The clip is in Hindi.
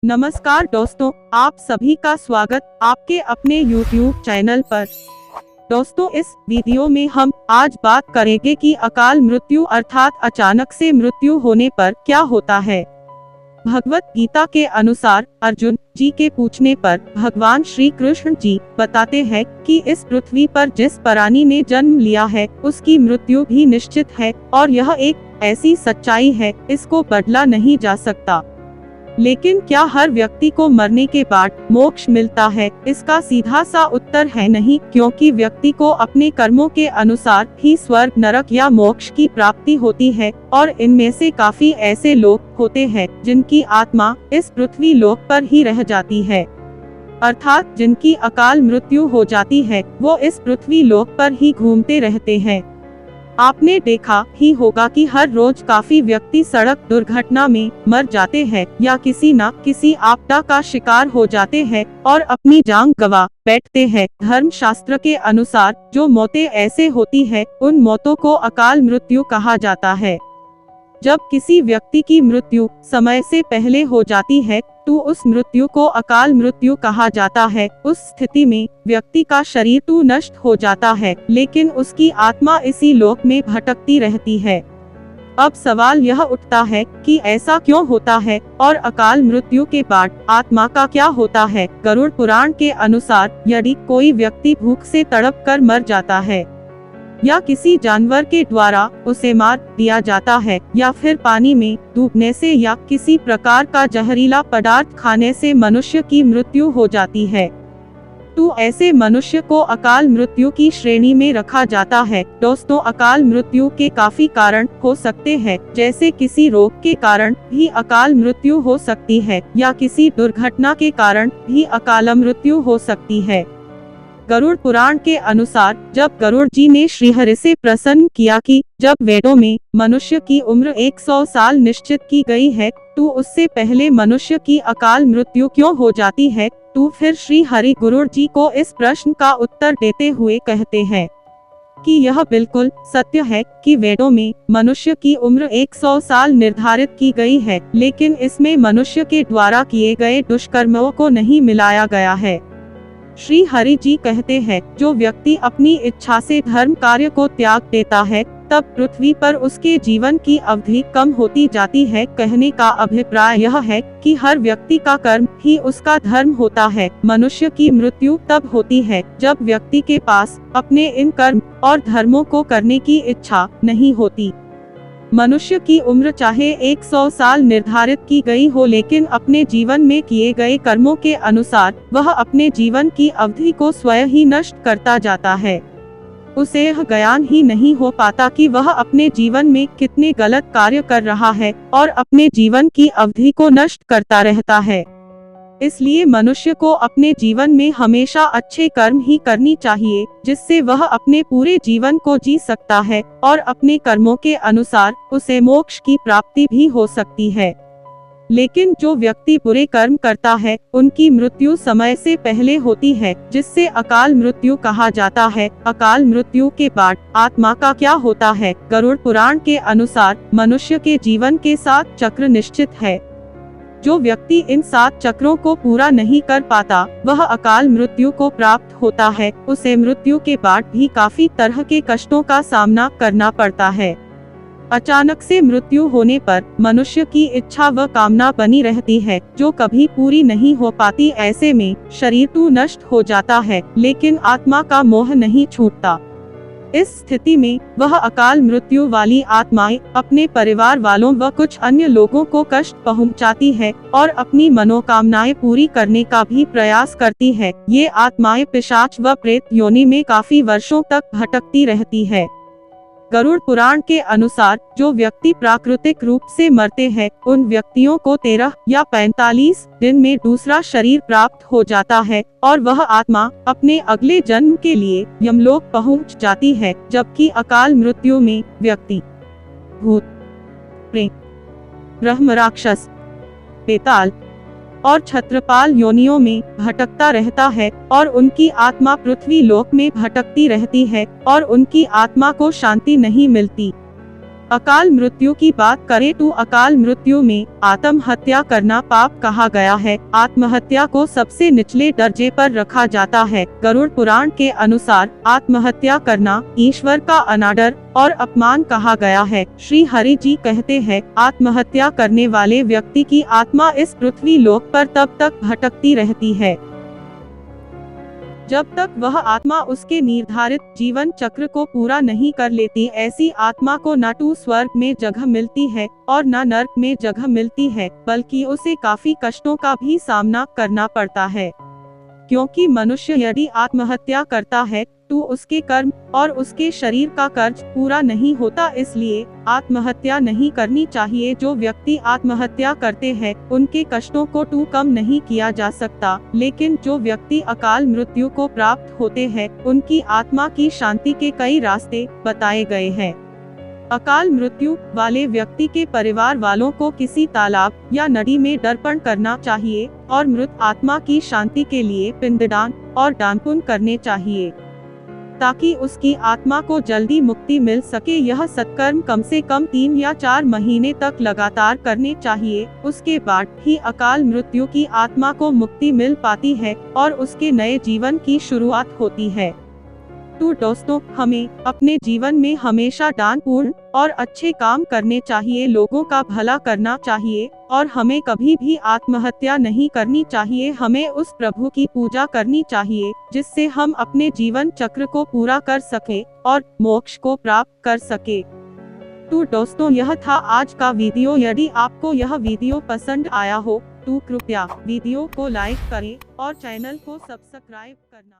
नमस्कार दोस्तों, आप सभी का स्वागत आपके अपने YouTube चैनल पर। दोस्तों, इस वीडियो में हम आज बात करेंगे कि अकाल मृत्यु अर्थात अचानक से मृत्यु होने पर क्या होता है। भगवत गीता के अनुसार अर्जुन जी के पूछने पर भगवान श्री कृष्ण जी बताते हैं कि इस पृथ्वी पर जिस प्राणी ने जन्म लिया है उसकी मृत्यु भी निश्चित है और यह एक ऐसी सच्चाई है, इसको बदला नहीं जा सकता। लेकिन क्या हर व्यक्ति को मरने के बाद मोक्ष मिलता है? इसका सीधा सा उत्तर है नहीं, क्योंकि व्यक्ति को अपने कर्मों के अनुसार ही स्वर्ग, नरक या मोक्ष की प्राप्ति होती है और इनमें से काफी ऐसे लोग होते हैं जिनकी आत्मा इस पृथ्वी लोक पर ही रह जाती है, अर्थात जिनकी अकाल मृत्यु हो जाती है वो इस पृथ्वी लोक पर ही घूमते रहते हैं। आपने देखा ही होगा कि हर रोज काफी व्यक्ति सड़क दुर्घटना में मर जाते हैं या किसी न किसी आपदा का शिकार हो जाते हैं और अपनी जान गंवा बैठते हैं। धर्म शास्त्र के अनुसार जो मौतें ऐसे होती है उन मौतों को अकाल मृत्यु कहा जाता है। जब किसी व्यक्ति की मृत्यु समय से पहले हो जाती है तो उस मृत्यु को अकाल मृत्यु कहा जाता है। उस स्थिति में व्यक्ति का शरीर तो नष्ट हो जाता है लेकिन उसकी आत्मा इसी लोक में भटकती रहती है। अब सवाल यह उठता है कि ऐसा क्यों होता है और अकाल मृत्यु के बाद आत्मा का क्या होता है। गरुड़ पुराण के अनुसार यदि कोई व्यक्ति भूख से तड़प कर मर जाता है या किसी जानवर के द्वारा उसे मार दिया जाता है या फिर पानी में डूबने से या किसी प्रकार का जहरीला पदार्थ खाने से मनुष्य की मृत्यु हो जाती है तो ऐसे मनुष्य को अकाल मृत्यु की श्रेणी में रखा जाता है। दोस्तों, अकाल मृत्यु के काफी कारण हो सकते हैं, जैसे किसी रोग के कारण भी अकाल मृत्यु हो सकती है या किसी दुर्घटना के कारण भी अकाल मृत्यु हो सकती है। गरुड़ पुराण के अनुसार जब गरुड़ जी ने श्रीहरि से प्रसन्न किया कि जब वेदों में मनुष्य की उम्र 100 साल निश्चित की गई है तो उससे पहले मनुष्य की अकाल मृत्यु क्यों हो जाती है, तो फिर श्री हरि गरुड़ जी को इस प्रश्न का उत्तर देते हुए कहते हैं कि यह बिल्कुल सत्य है कि वेदों में मनुष्य की उम्र 100 साल निर्धारित की गई है, लेकिन इसमें मनुष्य के द्वारा किए गए दुष्कर्मों को नहीं मिलाया गया है। श्री हरि जी कहते हैं, जो व्यक्ति अपनी इच्छा से धर्म कार्य को त्याग देता है तब पृथ्वी पर उसके जीवन की अवधि कम होती जाती है। कहने का अभिप्राय यह है कि हर व्यक्ति का कर्म ही उसका धर्म होता है। मनुष्य की मृत्यु तब होती है जब व्यक्ति के पास अपने इन कर्म और धर्मों को करने की इच्छा नहीं होती। मनुष्य की उम्र चाहे 100 साल निर्धारित की गई हो, लेकिन अपने जीवन में किए गए कर्मों के अनुसार वह अपने जीवन की अवधि को स्वयं ही नष्ट करता जाता है। उसे यह ज्ञान ही नहीं हो पाता कि वह अपने जीवन में कितने गलत कार्य कर रहा है और अपने जीवन की अवधि को नष्ट करता रहता है। इसलिए मनुष्य को अपने जीवन में हमेशा अच्छे कर्म ही करनी चाहिए, जिससे वह अपने पूरे जीवन को जी सकता है और अपने कर्मों के अनुसार उसे मोक्ष की प्राप्ति भी हो सकती है। लेकिन जो व्यक्ति बुरे कर्म करता है उनकी मृत्यु समय से पहले होती है, जिससे अकाल मृत्यु कहा जाता है। अकाल मृत्यु के बाद आत्मा का क्या होता है? गरुड़ पुराण के अनुसार मनुष्य के जीवन के 7 चक्र निश्चित है। जो व्यक्ति इन 7 चक्रों को पूरा नहीं कर पाता वह अकाल मृत्यु को प्राप्त होता है। उसे मृत्यु के बाद भी काफी तरह के कष्टों का सामना करना पड़ता है। अचानक से मृत्यु होने पर मनुष्य की इच्छा व कामना बनी रहती है जो कभी पूरी नहीं हो पाती। ऐसे में शरीर तो नष्ट हो जाता है लेकिन आत्मा का मोह नहीं छूटता। इस स्थिति में वह अकाल मृत्यु वाली आत्माएं अपने परिवार वालों व कुछ अन्य लोगों को कष्ट पहुंचाती है और अपनी मनोकामनाएं पूरी करने का भी प्रयास करती है। ये आत्माएं पिशाच व प्रेत योनि में काफी वर्षों तक भटकती रहती है। गरुड़ पुराण के अनुसार जो व्यक्ति प्राकृतिक रूप से मरते हैं उन व्यक्तियों को 13 या 45 दिन में दूसरा शरीर प्राप्त हो जाता है और वह आत्मा अपने अगले जन्म के लिए यमलोक पहुंच जाती है। जबकि अकाल मृत्यु में व्यक्ति भूत, प्रेत, ब्रह्म, राक्षस, बेताल और छत्रपाल योनियों में भटकता रहता है और उनकी आत्मा पृथ्वी लोक में भटकती रहती है और उनकी आत्मा को शांति नहीं मिलती। अकाल मृत्यु की बात करें तो अकाल मृत्यु में आत्महत्या करना पाप कहा गया है। आत्महत्या को सबसे निचले दर्जे पर रखा जाता है। गरुड़ पुराण के अनुसार आत्महत्या करना ईश्वर का अनादर और अपमान कहा गया है। श्री हरि जी कहते हैं, आत्महत्या करने वाले व्यक्ति की आत्मा इस पृथ्वी लोक पर तब तक भटकती रहती है जब तक वह आत्मा उसके निर्धारित जीवन चक्र को पूरा नहीं कर लेती। ऐसी आत्मा को न तो स्वर्ग में जगह मिलती है और न नर्क में जगह मिलती है, बल्कि उसे काफी कष्टों का भी सामना करना पड़ता है। क्योंकि मनुष्य यदि आत्महत्या करता है तो उसके कर्म और उसके शरीर का कर्ज पूरा नहीं होता, इसलिए आत्महत्या नहीं करनी चाहिए। जो व्यक्ति आत्महत्या करते हैं उनके कष्टों को तो कम नहीं किया जा सकता, लेकिन जो व्यक्ति अकाल मृत्यु को प्राप्त होते हैं उनकी आत्मा की शांति के कई रास्ते बताए गए हैं। अकाल मृत्यु वाले व्यक्ति के परिवार वालों को किसी तालाब या नदी में दर्पण करना चाहिए और मृत आत्मा की शांति के लिए पिंडदान और दान पुण्य करने चाहिए, ताकि उसकी आत्मा को जल्दी मुक्ति मिल सके। यह सत्कर्म कम से कम 3 या 4 महीने तक लगातार करने चाहिए। उसके बाद ही अकाल मृत्यु की आत्मा को मुक्ति मिल पाती है और उसके नए जीवन की शुरुआत होती है। तो दोस्तों, हमें अपने जीवन में हमेशा दान पुण्य और अच्छे काम करने चाहिए, लोगों का भला करना चाहिए और हमें कभी भी आत्महत्या नहीं करनी चाहिए। हमें उस प्रभु की पूजा करनी चाहिए जिससे हम अपने जीवन चक्र को पूरा कर सके और मोक्ष को प्राप्त कर सके। तो दोस्तों, यह था आज का वीडियो। यदि आपको यह वीडियो पसंद आया हो तो कृपया वीडियो को लाइक करें और चैनल को सब्सक्राइब करना।